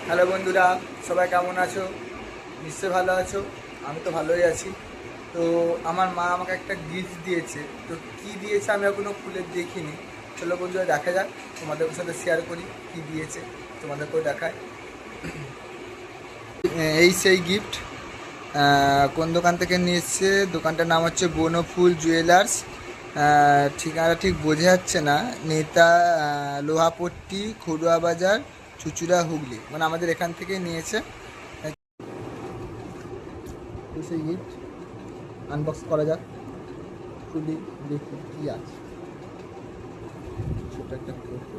Hello বন্ধুরা, সবাই কেমন আছো? নিশ্চয়ই ভালো আছো। আমি তো ভালোই আছি। তো আমার মা আমাকে একটা গিফট দিয়েছে। তো কি দিয়েছে আমি এখনো খুলে দেখিনি। চলো বন্ধুরা, দেখা যাক, তোমাদের সাথে শেয়ার করি কি দিয়েছে, তোমাদেরকেও দেখায়। এই সেই গিফট। কোন দোকান থেকে নিয়ে এসছে? দোকানটার নাম হচ্ছে বনফুল জুয়েলার্স। ঠিকানা ঠিক বোঝা যাচ্ছে না। নেতা লোহাপট্টি, খড়ুয়া বাজার, চুচুড়া, হুগলি, মানে আমাদের এখান থেকে নিয়েছে। সেই গিফট আনবক্স করা যাক, খুলি দেখি কি আছে। ছোট একটা কৌটো।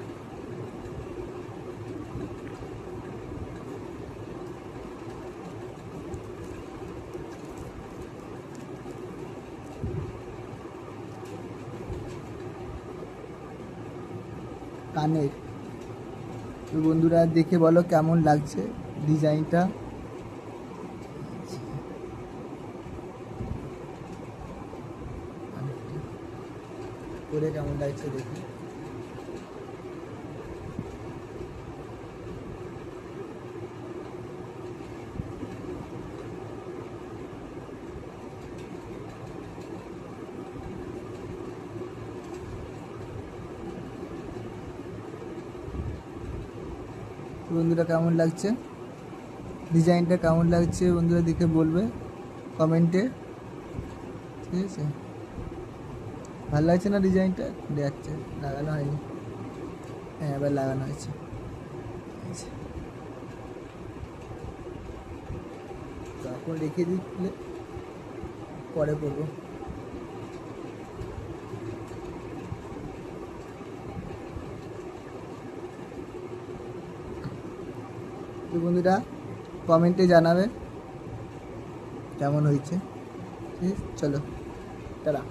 কানের। তো বন্ধুরা দেখে বলো কেমন লাগছে ডিজাইনটা। করে কেমন লাগছে দেখি। বন্ধুরা কেমন লাগছে ডিজাইনটা, কেমন লাগছে বন্ধুরা দেখে বলবে কমেন্টে, ঠিক আছে? ভালো লাগছে না ডিজাইনটা? দেখাচ্ছে, লাগানো হয়নি। হ্যাঁ, এবার লাগানো হয়েছে। তো এখন রেখে দিলে পরে করবো। তো বন্ধুরা কমেন্টে জানাবে কেমন হয়েছে। ঠিক আছে, চলো টাটা।